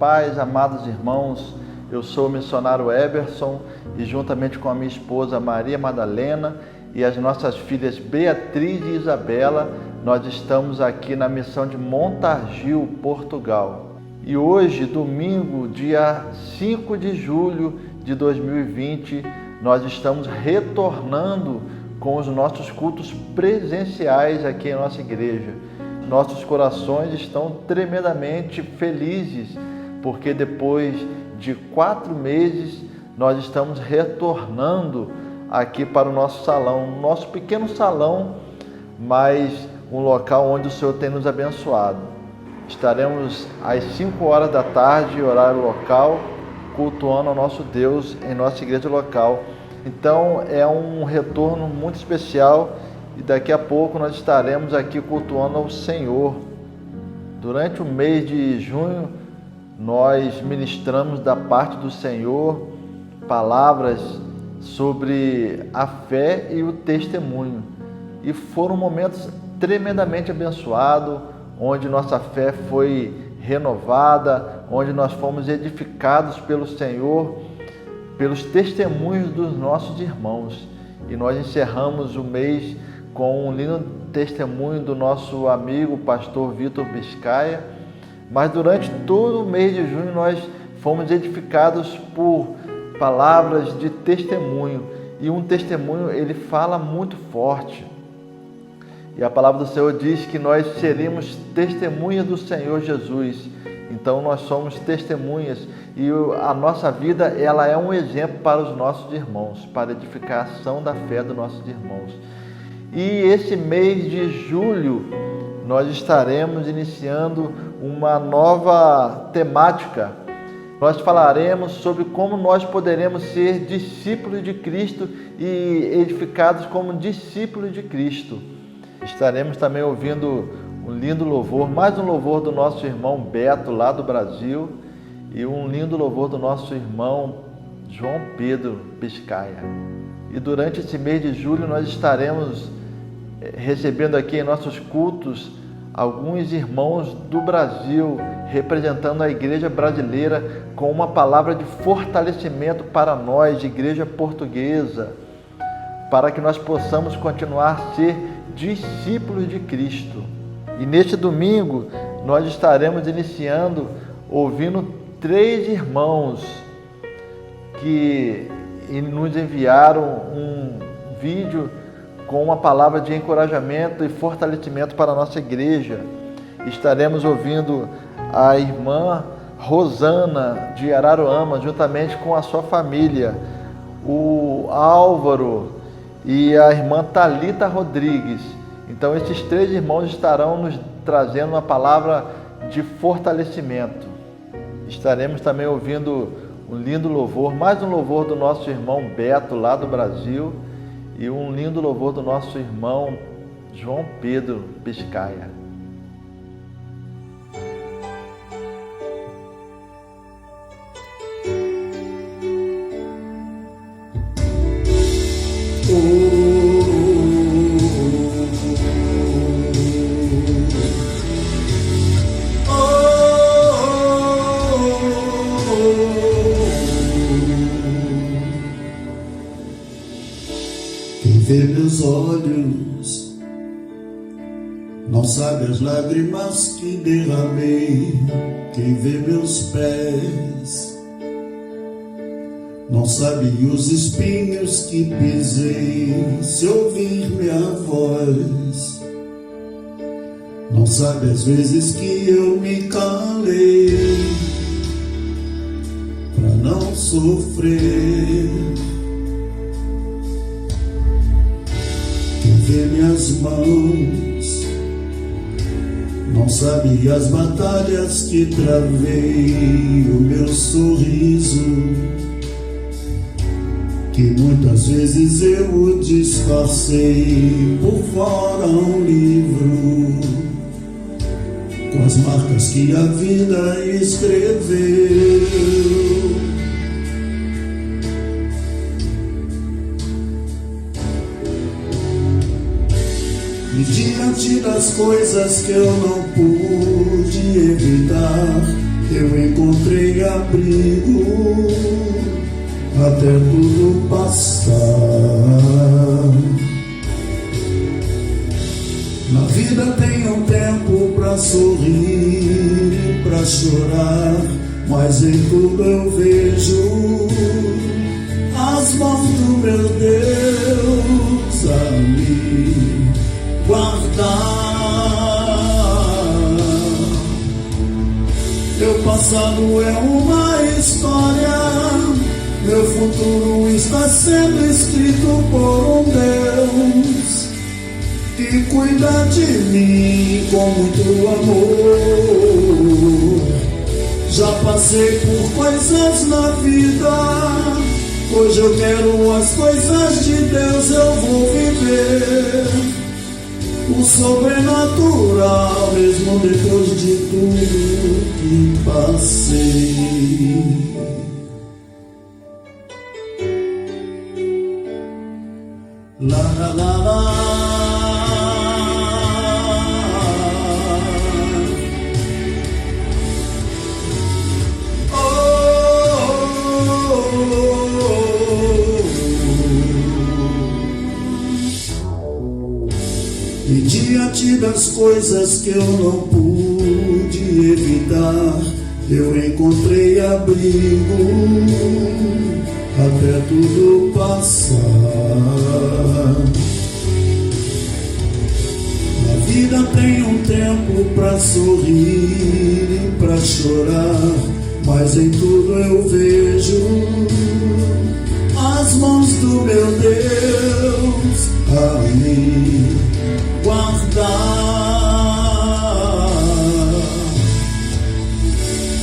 paz, amados irmãos. Eu sou o missionário Eberson e juntamente com a minha esposa Maria Madalena e as nossas filhas Beatriz e Isabela, nós estamos aqui na missão de Montargil, Portugal. E hoje, domingo, dia 5 de julho de 2020, nós estamos retornando com os nossos cultos presenciais aqui em nossa igreja. Nossos corações estão tremendamente felizes, porque depois de 4 meses nós estamos retornando aqui para o nosso salão, nosso pequeno salão, mas um local onde o Senhor tem nos abençoado. Estaremos às 5 horas da tarde, horário local, cultuando ao nosso Deus em nossa igreja local. Então é um retorno muito especial e daqui a pouco nós estaremos aqui cultuando ao Senhor. Durante o mês de junho nós ministramos da parte do Senhor palavras sobre a fé e o testemunho. E foram momentos tremendamente abençoados, onde nossa fé foi renovada, onde nós fomos edificados pelo Senhor, pelos testemunhos dos nossos irmãos. E nós encerramos o mês com um lindo testemunho do nosso amigo pastor Vitor Biscaia. Mas durante todo o mês de junho nós fomos edificados por palavras de testemunho. E um testemunho, ele fala muito forte. E a palavra do Senhor diz que nós seremos testemunhas do Senhor Jesus. Então nós somos testemunhas e a nossa vida, ela é um exemplo para os nossos irmãos, para a edificação da fé dos nossos irmãos. E esse mês de julho nós estaremos iniciando uma nova temática. Nós falaremos sobre como nós poderemos ser discípulos de Cristo e edificados como discípulos de Cristo. Estaremos também ouvindo um lindo louvor, mais um louvor do nosso irmão Beto, lá do Brasil, e um lindo louvor do nosso irmão João Pedro Biscaia. E durante esse mês de julho nós estaremos recebendo aqui em nossos cultos alguns irmãos do Brasil, representando a igreja brasileira com uma palavra de fortalecimento para nós, de igreja portuguesa, para que nós possamos continuar a ser discípulos de Cristo. E neste domingo nós estaremos iniciando ouvindo 3 irmãos que nos enviaram um vídeo com uma palavra de encorajamento e fortalecimento para a nossa igreja. Estaremos ouvindo a irmã Rosana de Araruama, juntamente com a sua família, o Álvaro e a irmã Thalita Rodrigues. Então esses 3 irmãos estarão nos trazendo uma palavra de fortalecimento. Estaremos também ouvindo um lindo louvor, mais um louvor do nosso irmão Beto, lá do Brasil, e um lindo louvor do nosso irmão João Pedro Biscaia. Vê meus olhos, não sabe as lágrimas que derramei. Quem vê meus pés, não sabe os espinhos que pisei. Se ouvir minha voz, não sabe as vezes que eu me calei pra não sofrer. Vê minhas mãos, não sabe as batalhas que travei. O meu sorriso, que muitas vezes eu disfarcei. Por fora um livro, com as marcas que a vida escreveu. E diante das coisas que eu não pude evitar, eu encontrei abrigo até tudo passar. Na vida tem um tempo pra sorrir, pra chorar, mas em tudo eu vejo as mãos do meu Deus a me guardar. Meu passado é uma história, meu futuro está sendo escrito por um Deus que cuida de mim com muito amor. Já passei por coisas na vida, hoje eu quero as coisas de Deus, eu vou viver o sobrenatural, mesmo depois de tudo que passei. La la la la. E diante das coisas que eu não pude evitar, eu encontrei abrigo até tudo passar. Na vida tem um tempo pra sorrir e pra chorar, mas em tudo eu vejo as mãos do meu Deus a me guardar.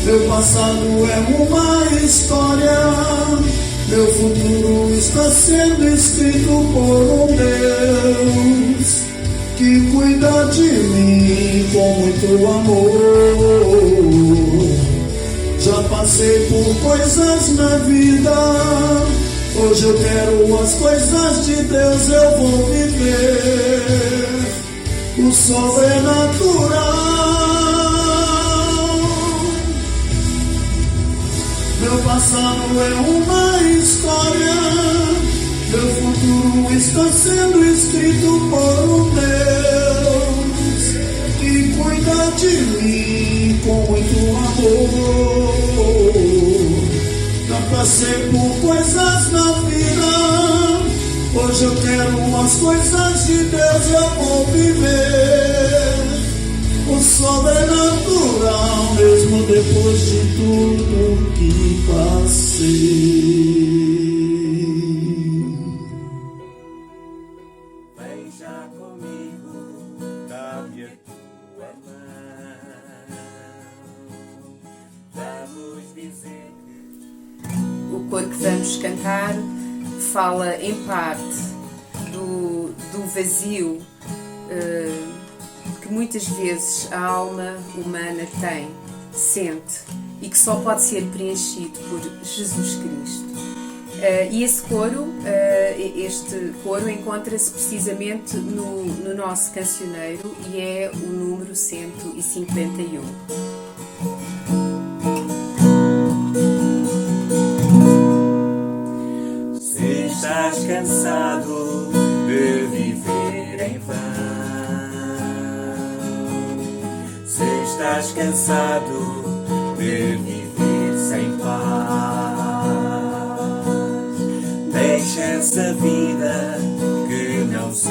Meu passado é uma história, meu futuro está sendo escrito por um Deus que cuida de mim com muito amor. Já passei por coisas na vida, hoje eu quero as coisas de Deus, eu vou viver o sobrenatural. Meu passado é uma história, meu futuro está sendo escrito por um Deus que cuida de mim com muito amor. Já passei por coisas na vida, hoje eu quero as coisas de Deus, eu vou viver o sobrenatural, mesmo depois de tudo que passei. Vem já comigo, dá-me a tua mão, vamos dizer que... O coro que vamos cantar fala em parte do vazio que muitas vezes a alma humana tem, sente, e que só pode ser preenchido por Jesus Cristo. E esse coro, este coro encontra-se precisamente no nosso cancioneiro e é o número 151. Se estás cansado de viver em vão, se estás cansado de viver sem paz, deixa essa vida que não satisfaz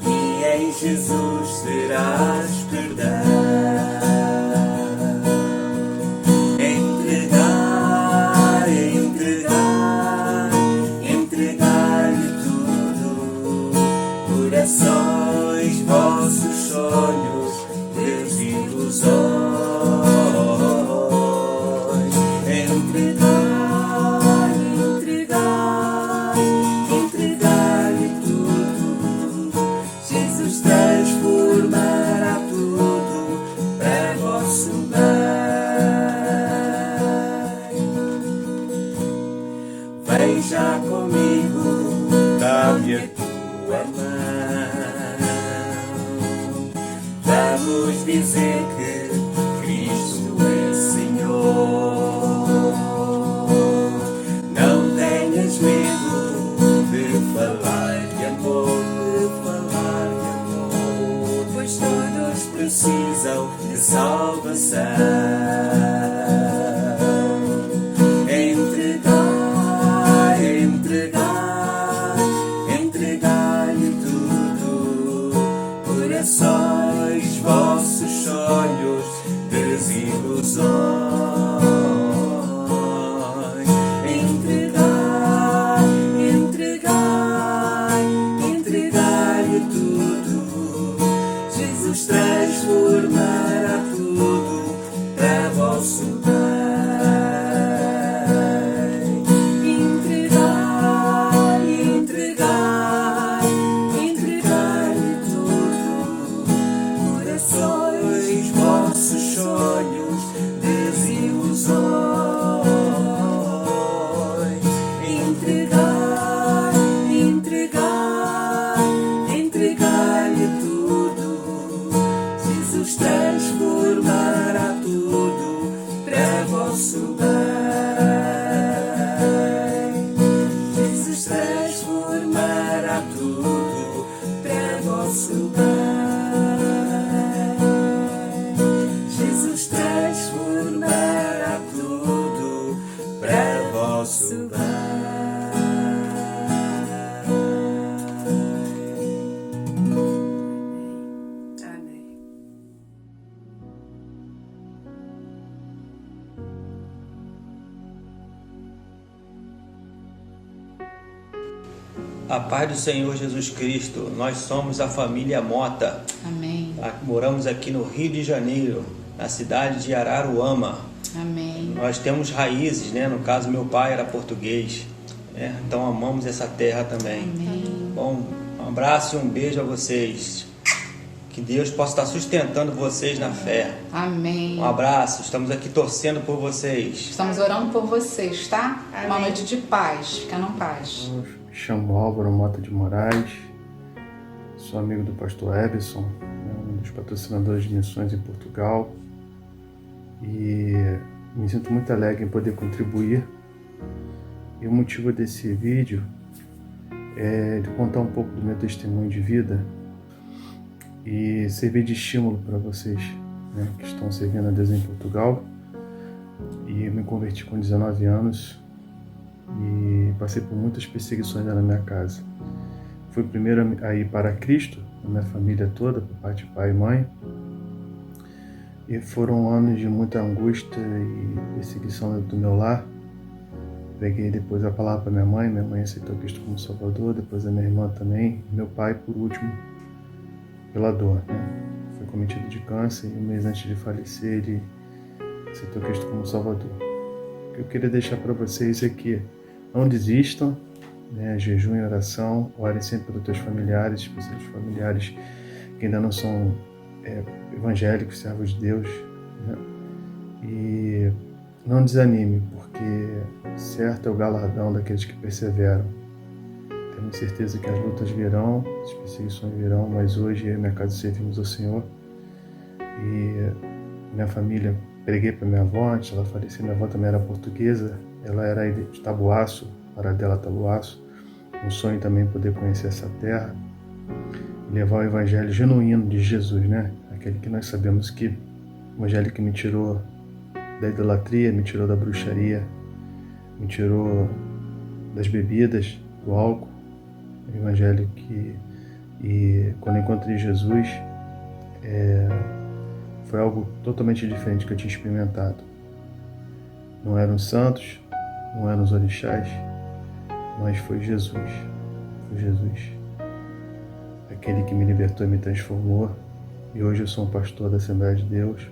e em Jesus terás perdão. Corações, vossos sonhos, desilusões, entregar-lhe Entregar-lhe tudo. Jesus transformará tudo para vosso bem. Entregar-lhe tudo. Corações, vossos sonhos, desilusões. Entregar-lhe tudo. Jesus transformará tudo para vosso bem. Jesus transformará tudo para vosso bem. Jesus transformará tudo para vosso bem. Amém. A paz do Senhor Jesus Cristo. Nós somos a família Mota. Amém. Moramos aqui no Rio de Janeiro, na cidade de Araruama. Amém. Nós temos raízes, né? No caso, meu pai era português, né? Então amamos essa terra também. Amém. Bom, um abraço e um beijo a vocês. Que Deus possa estar sustentando vocês na fé. Amém. Um abraço, estamos aqui torcendo por vocês. Estamos orando por vocês, tá? Amém. Uma noite de paz. Fica na paz. Me chamo Álvaro Mota de Moraes, sou amigo do pastor Everson, né, um dos patrocinadores de missões em Portugal, e me sinto muito alegre em poder contribuir. E o motivo desse vídeo é de contar um pouco do meu testemunho de vida e servir de estímulo para vocês, né, que estão servindo a Deus em Portugal. E eu me converti com 19 anos e passei por muitas perseguições na minha casa. Fui o primeiro a ir para Cristo, a minha família toda, por parte de pai e mãe. E foram anos de muita angústia e perseguição do meu lar. Peguei depois a palavra para minha mãe aceitou Cristo como Salvador, depois a minha irmã também, meu pai, por último, pela dor, né? Foi cometido de câncer e um mês antes de falecer ele aceitou Cristo como Salvador. O que eu queria deixar para vocês é que não desistam, né? Jejum e oração, orem sempre pelos teus familiares, especialmente os familiares que ainda não são evangélicos, servos de Deus, né? E não desanime, porque certo é o galardão daqueles que perseveram. Temos certeza que as lutas virão, as perseguições virão, mas hoje eu e minha casa servimos ao Senhor. E minha família, preguei para minha avó, antes ela faleceu, minha avó também era portuguesa, ela era de Tabuaço, para dela Tabuaço. Um sonho também poder conhecer essa terra e levar o evangelho genuíno de Jesus, né? Aquele que nós sabemos que o evangelho que me tirou da idolatria, me tirou da bruxaria, me tirou das bebidas, do álcool. O evangelho que, e quando eu encontrei Jesus, foi algo totalmente diferente que eu tinha experimentado. Não eram os santos, não eram os orixás, mas foi Jesus. Foi Jesus. Aquele que me libertou e me transformou. E hoje eu sou um pastor da Assembleia de Deus.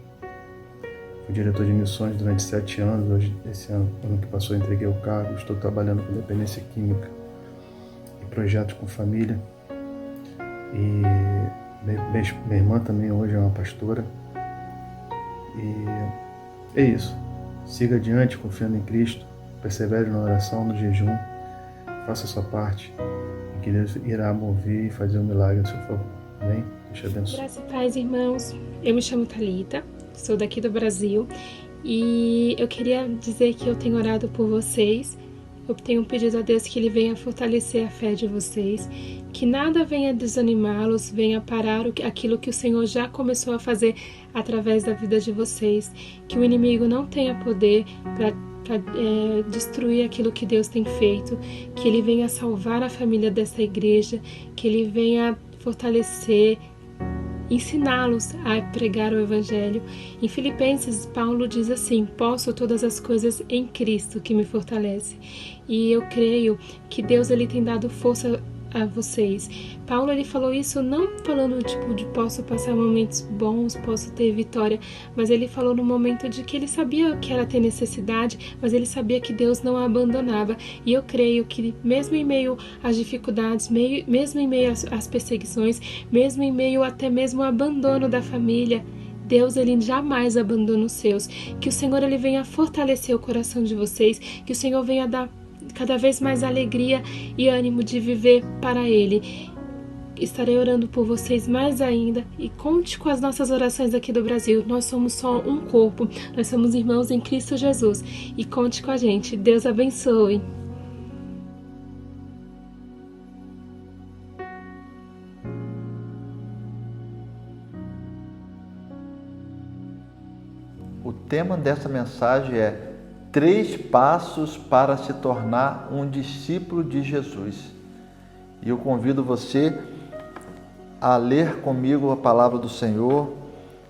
Fui diretor de missões durante 7 anos. Hoje, esse ano que passou, eu entreguei o cargo. Estou trabalhando com dependência química e projetos com família. E minha irmã também hoje é uma pastora. E é isso. Siga adiante, confiando em Cristo. Persevere na oração, no jejum. Faça a sua parte. E que Deus irá mover e fazer um milagre a seu favor. Amém? Deus te abençoe. Graça e paz, irmãos. Eu me chamo Thalita, sou daqui do Brasil. E eu queria dizer que eu tenho orado por vocês. Eu tenho pedido a Deus que Ele venha fortalecer a fé de vocês, que nada venha desanimá-los, venha parar aquilo que o Senhor já começou a fazer através da vida de vocês, que o inimigo não tenha poder para destruir aquilo que Deus tem feito, que Ele venha salvar a família dessa igreja, que Ele venha fortalecer ensiná-los a pregar o Evangelho. Em Filipenses, Paulo diz assim: posso todas as coisas em Cristo que me fortalece. E eu creio que Deus ele tem dado força a vocês. Paulo ele falou isso não falando de posso passar momentos bons, posso ter vitória, mas ele falou no momento de que ele sabia que era ter necessidade, mas ele sabia que Deus não a abandonava. E eu creio que mesmo em meio às dificuldades, mesmo em meio às perseguições, mesmo em meio até mesmo ao abandono da família, Deus ele jamais abandona os seus. Que o Senhor ele venha fortalecer o coração de vocês, que o Senhor venha dar cada vez mais alegria e ânimo de viver para Ele. Estarei orando por vocês mais ainda e conte com as nossas orações aqui do Brasil. Nós somos só um corpo, nós somos irmãos em Cristo Jesus e conte com a gente. Deus abençoe. O tema dessa mensagem é 3 passos para se tornar um discípulo de Jesus. E eu convido você a ler comigo a palavra do Senhor,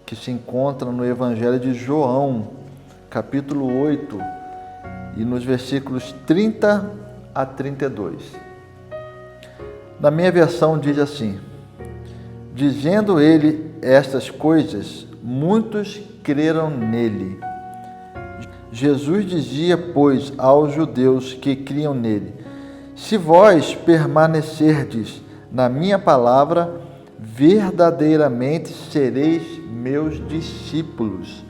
que se encontra no Evangelho de João, capítulo 8, e nos versículos 30 a 32. Na minha versão diz assim: dizendo ele estas coisas, muitos creram nele. Jesus dizia, pois, aos judeus que criam nele: se vós permanecerdes na minha palavra, verdadeiramente sereis meus discípulos,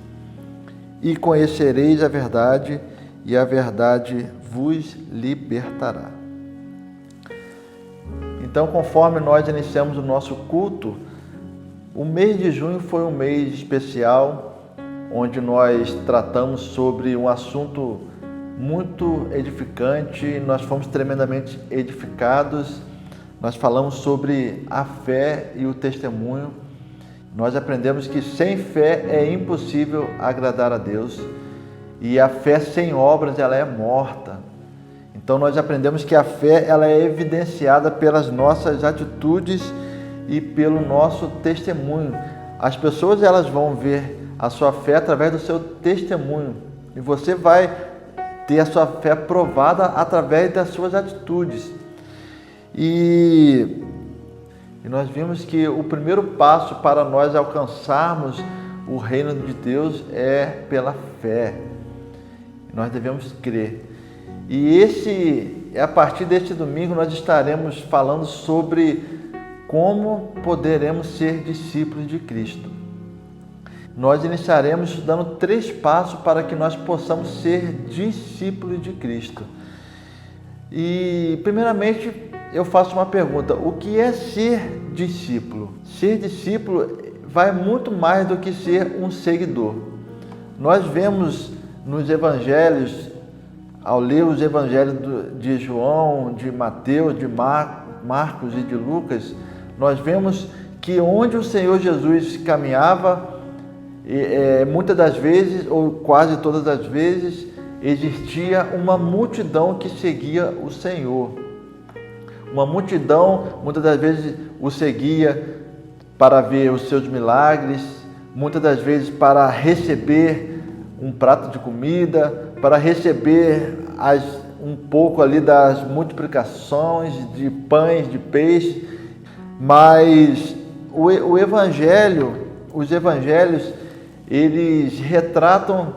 e conhecereis a verdade, e a verdade vos libertará. Então, conforme nós iniciamos o nosso culto, o mês de junho foi um mês especial, onde nós tratamos sobre um assunto muito edificante, nós fomos tremendamente edificados, nós falamos sobre a fé e o testemunho, nós aprendemos que sem fé é impossível agradar a Deus, e a fé sem obras ela é morta. Então nós aprendemos que a fé ela é evidenciada pelas nossas atitudes e pelo nosso testemunho. As pessoas elas vão ver a sua fé através do seu testemunho. E você vai ter a sua fé provada através das suas atitudes. E nós vimos que o primeiro passo para nós alcançarmos o reino de Deus é pela fé. Nós devemos crer. E a partir deste domingo nós estaremos falando sobre como poderemos ser discípulos de Cristo. Nós iniciaremos dando 3 passos para que nós possamos ser discípulos de Cristo. E, primeiramente, eu faço uma pergunta: o que é ser discípulo? Ser discípulo vai muito mais do que ser um seguidor. Nós vemos nos evangelhos, ao ler os evangelhos de João, de Mateus, de Marcos e de Lucas, nós vemos que onde o Senhor Jesus caminhava, muitas das vezes, ou quase todas as vezes, existia uma multidão que seguia o Senhor. Uma multidão, muitas das vezes, o seguia para ver os seus milagres, muitas das vezes para receber um prato de comida, para receber um pouco ali das multiplicações de pães, de peixe. Mas os evangelhos, eles retratam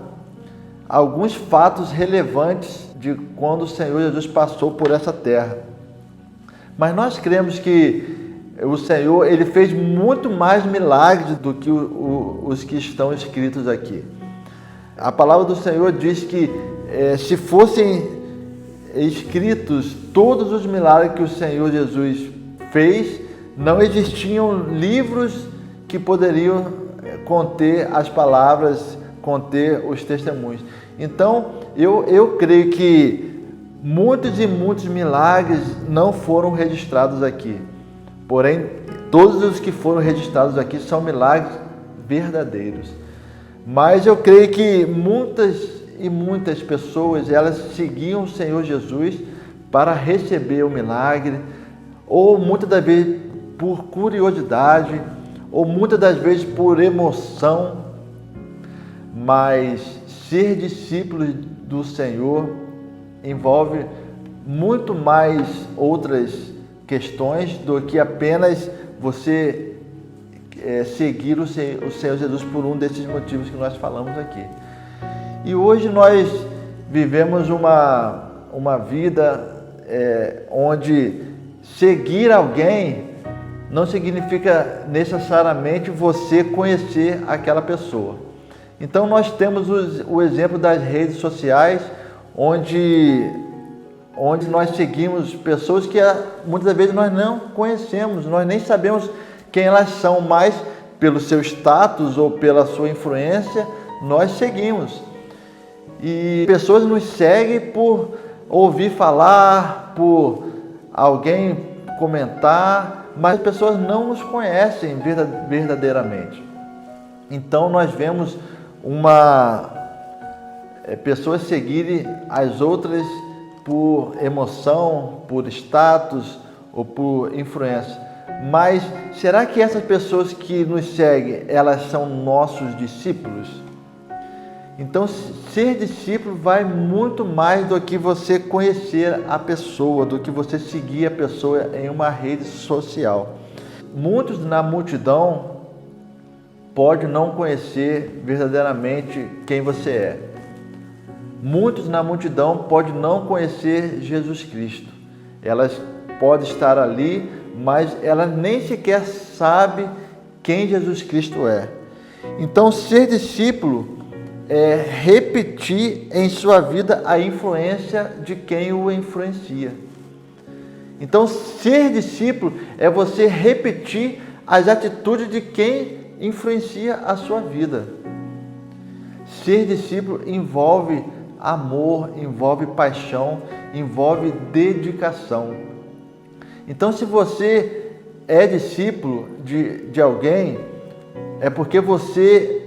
alguns fatos relevantes de quando o Senhor Jesus passou por essa terra. Mas nós cremos que o Senhor ele fez muito mais milagres do que os que estão escritos aqui. A palavra do Senhor diz que se fossem escritos todos os milagres que o Senhor Jesus fez, não existiam livros que poderiam conter as palavras, conter os testemunhos. Então, eu creio que muitos e muitos milagres não foram registrados aqui. Porém, todos os que foram registrados aqui são milagres verdadeiros. Mas eu creio que muitas pessoas, elas seguiam o Senhor Jesus para receber o milagre, ou muitas das vezes por curiosidade, ou muitas das vezes por emoção, mas ser discípulo do Senhor envolve muito mais outras questões do que apenas você seguir o Senhor Jesus por um desses motivos que nós falamos aqui. E hoje nós vivemos uma vida onde seguir alguém não significa necessariamente você conhecer aquela pessoa. Então nós temos o exemplo das redes sociais, onde nós seguimos pessoas que muitas vezes nós não conhecemos, nós nem sabemos quem elas são, mas pelo seu status ou pela sua influência, nós seguimos. E pessoas nos seguem por ouvir falar, por alguém comentar, mas as pessoas não nos conhecem verdadeiramente. Então nós vemos pessoas seguirem as outras por emoção, por status ou por influência. Mas será que essas pessoas que nos seguem, elas são nossos discípulos? Então, ser discípulo vai muito mais do que você conhecer a pessoa, do que você seguir a pessoa em uma rede social. Muitos na multidão podem não conhecer verdadeiramente quem você é. Muitos na multidão podem não conhecer Jesus Cristo. Elas podem estar ali, mas elas nem sequer sabem quem Jesus Cristo é. Então, ser discípulo é repetir em sua vida a influência de quem o influencia. Então, ser discípulo é você repetir as atitudes de quem influencia a sua vida. Ser discípulo envolve amor, envolve paixão, envolve dedicação. Então, se você é discípulo de alguém, é porque você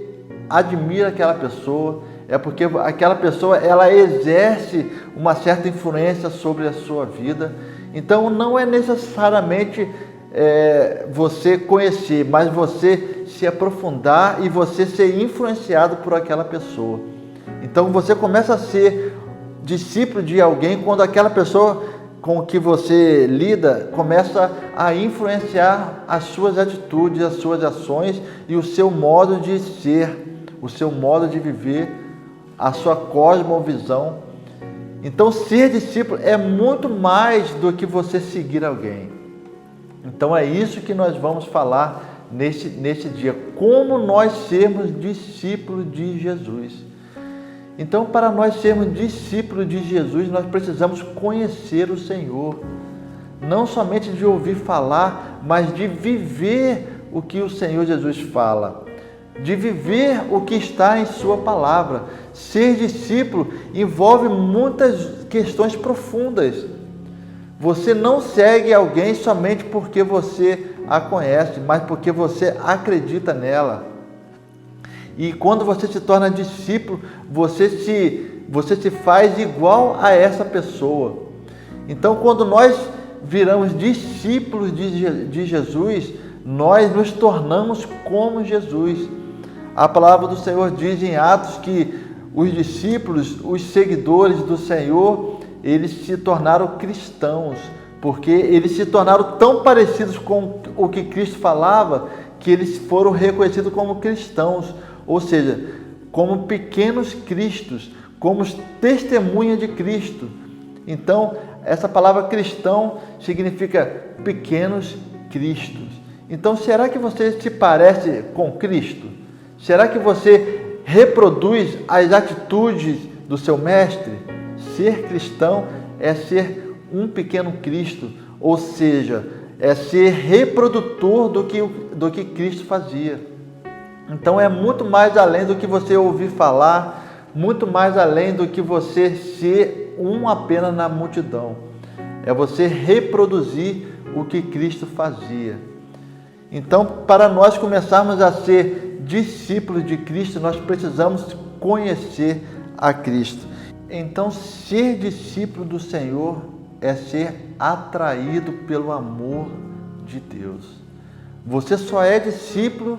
admira aquela pessoa, é porque aquela pessoa ela exerce uma certa influência sobre a sua vida. Então não é necessariamente você conhecer, mas você se aprofundar e você ser influenciado por aquela pessoa. Então você começa a ser discípulo de alguém quando aquela pessoa com que você lida começa a influenciar as suas atitudes, as suas ações e o seu modo de ser, o seu modo de viver, a sua cosmovisão. Então, ser discípulo é muito mais do que você seguir alguém. Então, é isso que nós vamos falar nesse dia. Como nós sermos discípulos de Jesus. Então, para nós sermos discípulos de Jesus, nós precisamos conhecer o Senhor. Não somente de ouvir falar, mas de viver o que o Senhor Jesus fala. De viver o que está em sua palavra. Ser discípulo envolve muitas questões profundas. Você não segue alguém somente porque você a conhece, mas porque você acredita nela. E quando você se torna discípulo, você se faz igual a essa pessoa. Então, quando nós viramos discípulos de Jesus, nós nos tornamos como Jesus. A palavra do Senhor diz em Atos que os discípulos, os seguidores do Senhor, eles se tornaram cristãos, porque eles se tornaram tão parecidos com o que Cristo falava, que eles foram reconhecidos como cristãos, ou seja, como pequenos cristos, como testemunha de Cristo. Então, essa palavra cristão significa pequenos cristos. Então, será que você se parece com Cristo? Será que você reproduz as atitudes do seu mestre? Ser cristão é ser um pequeno Cristo, ou seja, é ser reprodutor do que Cristo fazia. Então é muito mais além do que você ouvir falar, muito mais além do que você ser um apenas na multidão. É você reproduzir o que Cristo fazia. Então, para nós começarmos a ser discípulos de Cristo, nós precisamos conhecer a Cristo. Então, ser discípulo do Senhor é ser atraído pelo amor de Deus. Você só é discípulo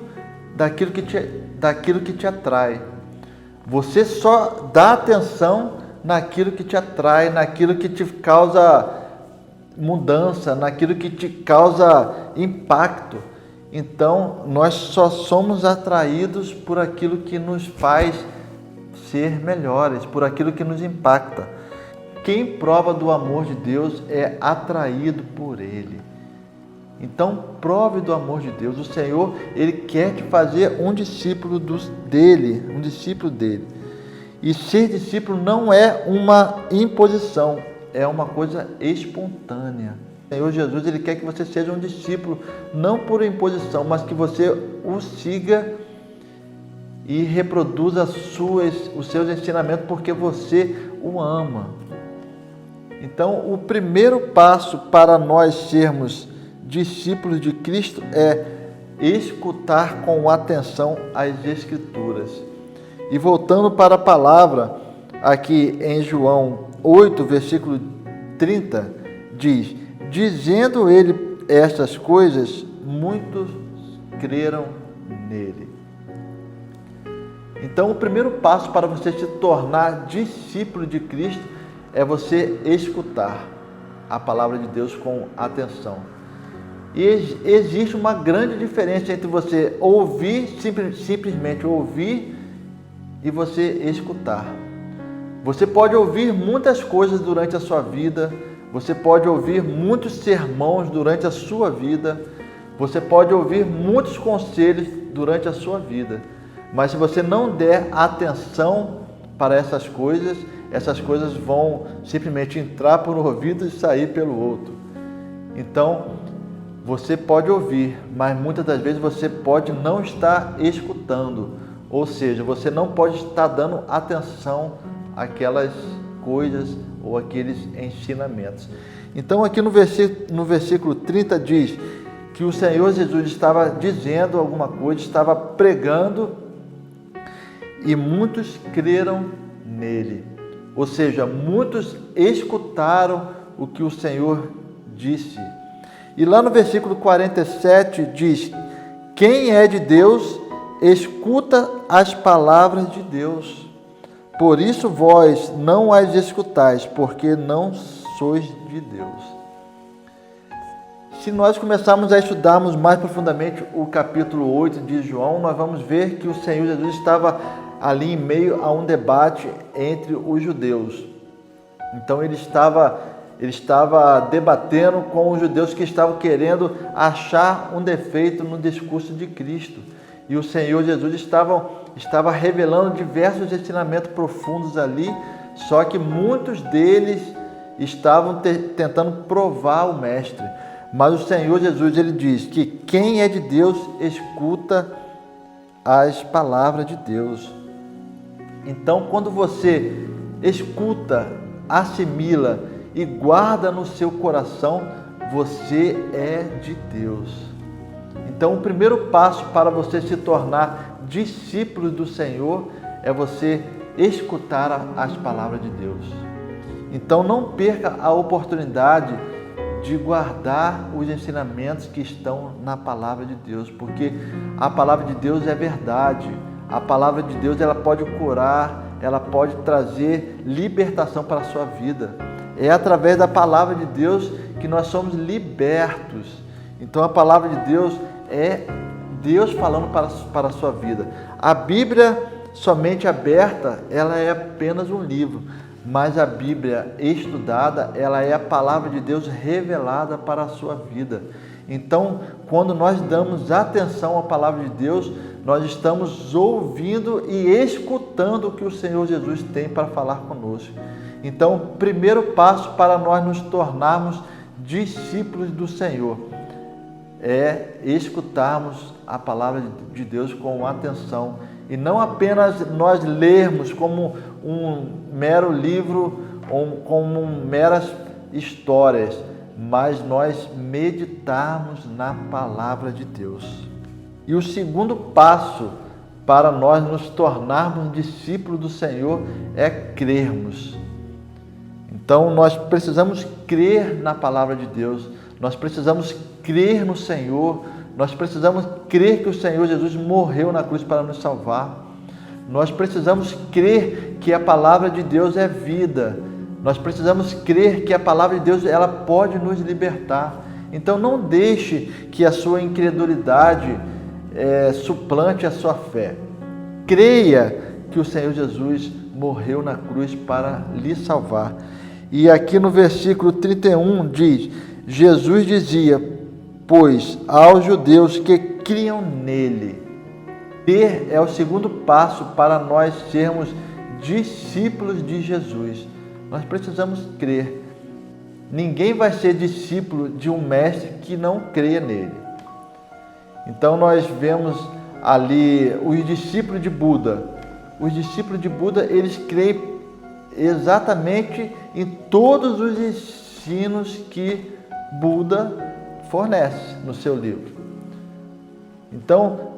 daquilo que te atrai. Você só dá atenção naquilo que te atrai, naquilo que te causa mudança, naquilo que te causa impacto. Então, nós só somos atraídos por aquilo que nos faz ser melhores, por aquilo que nos impacta. Quem prova do amor de Deus é atraído por Ele. Então, prove do amor de Deus. O Senhor, Ele quer te fazer um discípulo dele. E ser discípulo não é uma imposição, é uma coisa espontânea. O Senhor Jesus, Ele quer que você seja um discípulo, não por imposição, mas que você o siga e reproduza os seus ensinamentos, porque você o ama. Então, o primeiro passo para nós sermos discípulos de Cristo é escutar com atenção as Escrituras. E voltando para a palavra, aqui em João 8, versículo 30, diz: dizendo ele estas coisas, muitos creram nele. Então, o primeiro passo para você se tornar discípulo de Cristo é você escutar a palavra de Deus com atenção. E existe uma grande diferença entre você ouvir, simplesmente ouvir, e você escutar. Você pode ouvir muitas coisas durante a sua vida, você pode ouvir muitos sermões durante a sua vida, você pode ouvir muitos conselhos durante a sua vida, mas se você não der atenção para essas coisas vão simplesmente entrar por um ouvido e sair pelo outro. Então, você pode ouvir, mas muitas das vezes você pode não estar escutando, ou seja, você não pode estar dando atenção àquelas coisas ou aqueles ensinamentos. Então, aqui no versículo 30 diz que o Senhor Jesus estava dizendo alguma coisa, estava pregando e muitos creram nele. Ou seja, muitos escutaram o que o Senhor disse. E lá no versículo 47 diz: quem é de Deus, escuta as palavras de Deus. Por isso vós não as escutais, porque não sois de Deus. Se nós começarmos a estudarmos mais profundamente o capítulo 8 de João, nós vamos ver que o Senhor Jesus estava ali em meio a um debate entre os judeus. Então ele estava debatendo com os judeus que estavam querendo achar um defeito no discurso de Cristo. E o Senhor Jesus estava revelando diversos ensinamentos profundos ali, só que muitos deles estavam tentando provar o Mestre. Mas o Senhor Jesus, ele diz que quem é de Deus escuta as palavras de Deus. Então, quando você escuta, assimila e guarda no seu coração, você é de Deus. Então, o primeiro passo para você se tornar discípulo do Senhor é você escutar as palavras de Deus. Então, não perca a oportunidade de guardar os ensinamentos que estão na palavra de Deus, porque a palavra de Deus é verdade. A palavra de Deus, ela pode curar, ela pode trazer libertação para a sua vida. É através da palavra de Deus que nós somos libertos. Então a palavra de Deus é Deus falando para a sua vida. A Bíblia somente aberta, ela é apenas um livro, mas a Bíblia estudada, ela é a palavra de Deus revelada para a sua vida. Então, quando nós damos atenção à palavra de Deus, nós estamos ouvindo e escutando o que o Senhor Jesus tem para falar conosco. Então, o primeiro passo para nós nos tornarmos discípulos do Senhor é escutarmos a palavra de Deus com atenção e não apenas nós lermos como um mero livro ou como meras histórias, mas nós meditarmos na palavra de Deus. E o segundo passo para nós nos tornarmos discípulos do Senhor é crermos. Então nós precisamos crer na palavra de Deus, nós precisamos crer no Senhor, Nós precisamos crer que o Senhor Jesus morreu na cruz para nos salvar. Nós precisamos crer que a palavra de Deus é vida. Nós precisamos crer que a palavra de Deus ela pode nos libertar. Então não deixe que a sua incredulidade suplante a sua fé. Creia que o Senhor Jesus morreu na cruz para lhe salvar. E aqui no versículo 31 diz: Jesus dizia, pois aos judeus que criam nele. Crer é o segundo passo para nós sermos discípulos de Jesus. Nós precisamos crer. Ninguém vai ser discípulo de um mestre que não creia nele. Então nós vemos ali os discípulos de Buda. Os discípulos de Buda, eles creem exatamente em todos os ensinos que Buda fornece no seu livro. Então,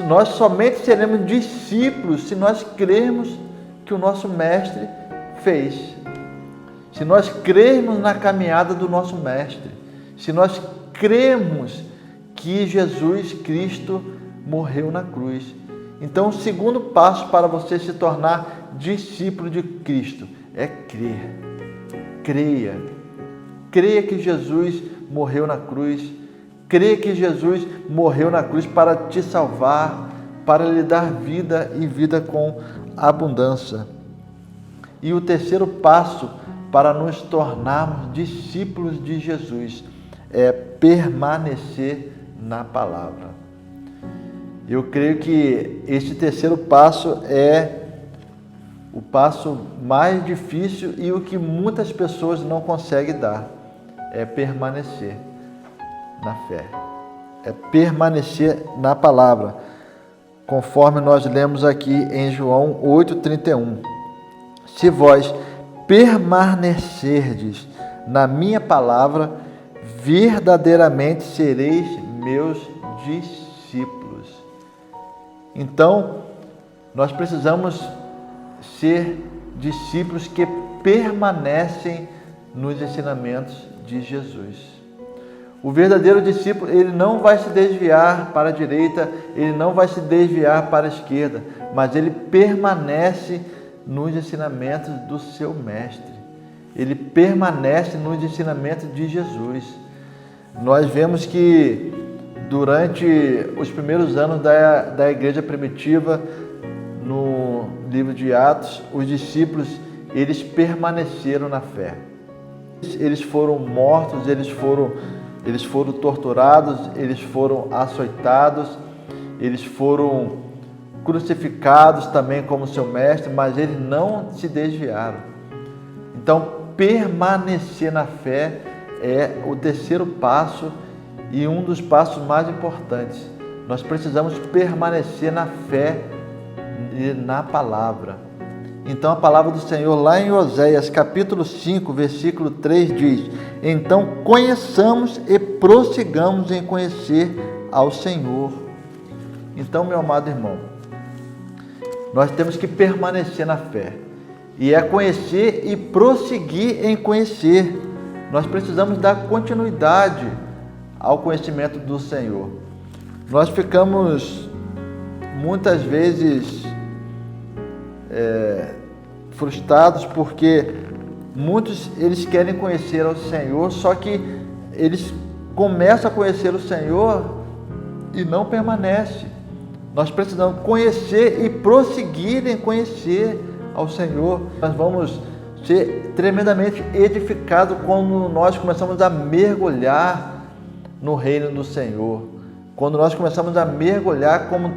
nós somente seremos discípulos se nós crermos que o nosso mestre fez. Se nós crermos na caminhada do nosso mestre. Se nós crermos que Jesus Cristo morreu na cruz. Então, o segundo passo para você se tornar discípulo de Cristo é crer. Creia. Creia que Jesus morreu na cruz. Creia que Jesus morreu na cruz para te salvar, para lhe dar vida e vida com abundância. E o terceiro passo para nos tornarmos discípulos de Jesus é permanecer na palavra. Eu creio que este terceiro passo é o passo mais difícil e o que muitas pessoas não conseguem dar, é permanecer na fé, é permanecer na palavra, conforme nós lemos aqui em João 8,31. Se vós permanecerdes na minha palavra, verdadeiramente sereis meus discípulos. Então, nós precisamos ser discípulos que permanecem nos ensinamentos de Jesus. O verdadeiro discípulo, ele não vai se desviar para a direita, ele não vai se desviar para a esquerda, mas ele permanece nos ensinamentos do seu mestre. Ele permanece nos ensinamentos de Jesus. Nós vemos que durante os primeiros anos da igreja primitiva, no livro de Atos, os discípulos, eles permaneceram na fé. Eles foram mortos, eles foram torturados, eles foram açoitados, eles foram crucificados também como seu mestre, mas eles não se desviaram. Então, permanecer na fé é o terceiro passo e um dos passos mais importantes. Nós precisamos permanecer na fé e na palavra. Então a palavra do Senhor lá em Oséias capítulo 5, versículo 3 diz: então conheçamos e prossigamos em conhecer ao Senhor. Então, meu amado irmão, nós temos que permanecer na fé. E é conhecer e prosseguir em conhecer. Nós precisamos dar continuidade ao conhecimento do Senhor. Nós ficamos muitas vezes frustrados porque muitos eles querem conhecer ao Senhor, só que eles começam a conhecer o Senhor e não permanecem. Nós precisamos conhecer e prosseguir em conhecer ao Senhor. Nós vamos ser tremendamente edificados quando nós começamos a mergulhar no reino do Senhor. Quando nós começamos a mergulhar como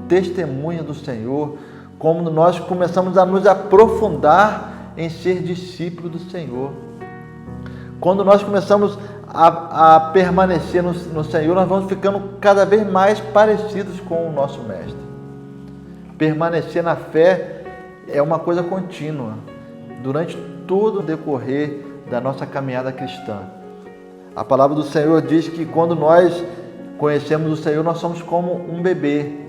testemunha do Senhor, como nós começamos a nos aprofundar em ser discípulo do Senhor. Quando nós começamos a permanecer no Senhor, nós vamos ficando cada vez mais parecidos com o nosso Mestre. Permanecer na fé é uma coisa contínua, durante todo o decorrer da nossa caminhada cristã. A palavra do Senhor diz que quando nós conhecemos o Senhor, nós somos como um bebê.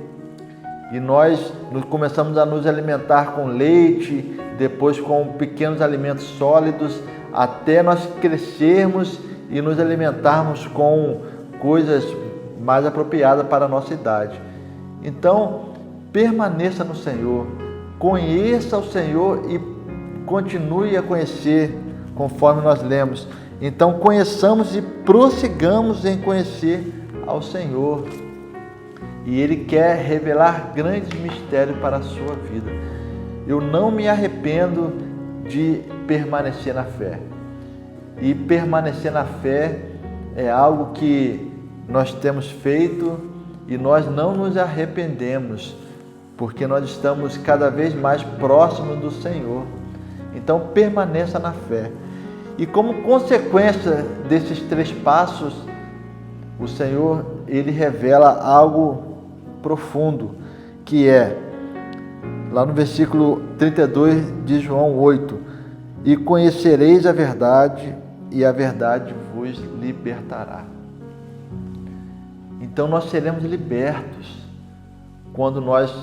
E nós começamos a nos alimentar com leite, depois com pequenos alimentos sólidos, até nós crescermos e nos alimentarmos com coisas mais apropriada para a nossa idade. Então, permaneça no Senhor, conheça o Senhor e continue a conhecer, conforme nós lemos. Então, conheçamos e prossigamos em conhecer ao Senhor. E Ele quer revelar grandes mistérios para a sua vida. Eu não me arrependo de permanecer na fé. E permanecer na fé é algo que nós temos feito e nós não nos arrependemos, porque nós estamos cada vez mais próximos do Senhor. Então permaneça na fé. E como consequência desses 3 passos, o Senhor, Ele revela algo profundo, que é, lá no versículo 32 de João 8, e conhecereis a verdade, e a verdade vos libertará. Então nós seremos libertos quando nós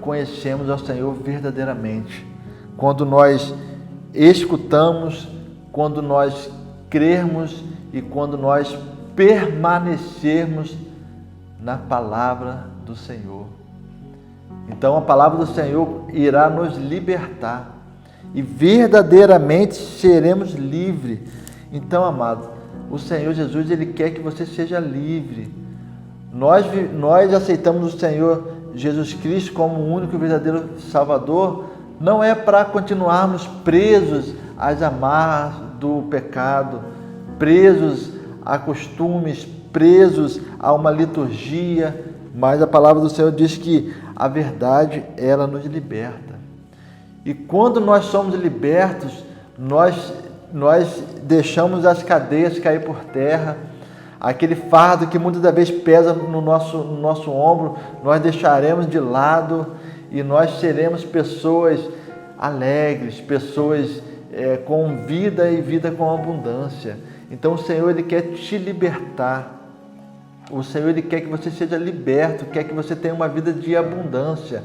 conhecemos ao Senhor verdadeiramente, quando nós escutamos, quando nós crermos e quando nós permanecermos na palavra do Senhor. Então a palavra do Senhor irá nos libertar e verdadeiramente seremos livres. Então, amado, o Senhor Jesus, Ele quer que você seja livre. Nós aceitamos o Senhor Jesus Cristo como o único e verdadeiro Salvador, não é para continuarmos presos às amarras do pecado, presos a costumes, presos a uma liturgia, mas a palavra do Senhor diz que a verdade, ela nos liberta. E quando nós somos libertos, nós deixamos as cadeias cair por terra, aquele fardo que muitas das vezes pesa no nosso ombro, nós deixaremos de lado e nós seremos pessoas alegres, pessoas com vida e vida com abundância. Então o Senhor, Ele quer te libertar. O Senhor, Ele quer que você seja liberto, quer que você tenha uma vida de abundância.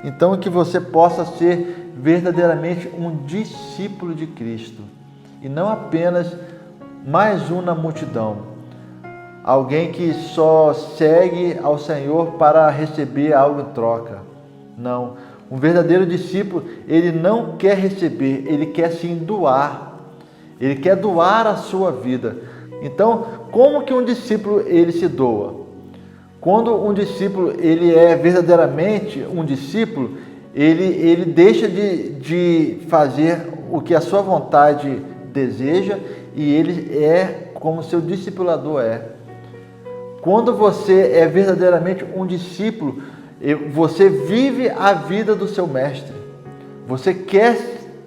Então que você possa ser verdadeiramente um discípulo de Cristo e não apenas mais um na multidão, alguém que só segue ao Senhor para receber algo em troca. Não, um verdadeiro discípulo, ele não quer receber, ele quer sim doar, ele quer doar a sua vida. Então, como que um discípulo ele se doa? Quando um discípulo ele é verdadeiramente um discípulo, ele deixa de fazer o que a sua vontade deseja e ele é como seu discipulador é. Quando você é verdadeiramente um discípulo, você vive a vida do seu mestre. Você quer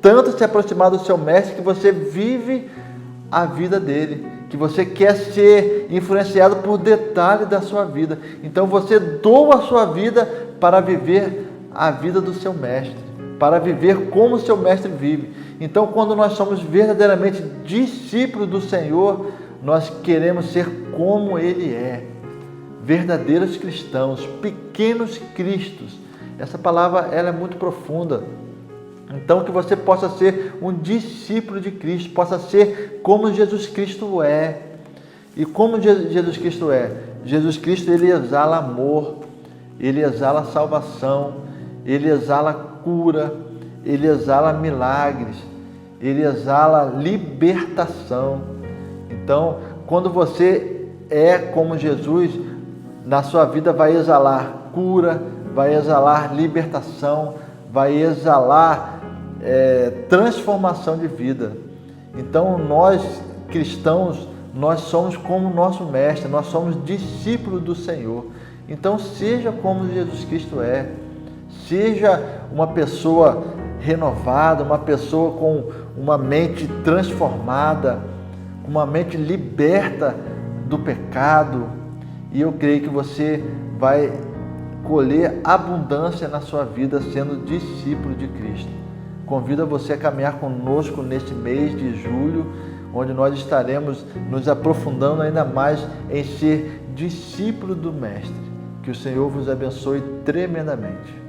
tanto se aproximar do seu mestre que você vive a vida dele, que você quer ser influenciado por detalhes da sua vida. Então você doa a sua vida para viver a vida do seu mestre, para viver como o seu mestre vive. Então, quando nós somos verdadeiramente discípulos do Senhor, nós queremos ser como Ele é. Verdadeiros cristãos, pequenos cristos. Essa palavra ela é muito profunda. Então, que você possa ser um discípulo de Cristo, possa ser como Jesus Cristo é. E como Jesus Cristo é? Jesus Cristo, Ele exala amor, Ele exala salvação, Ele exala cura, Ele exala milagres, Ele exala libertação. Então, quando você é como Jesus, na sua vida vai exalar cura, vai exalar libertação, vai exalar transformação de vida. Então nós cristãos, nós somos como nosso mestre, nós somos discípulos do Senhor. Então seja como Jesus Cristo é, seja uma pessoa renovada, uma pessoa com uma mente transformada, uma mente liberta do pecado, e eu creio que você vai colher abundância na sua vida sendo discípulo de Cristo. Convido você a caminhar conosco neste mês de julho, onde nós estaremos nos aprofundando ainda mais em ser discípulo do Mestre. Que o Senhor vos abençoe tremendamente.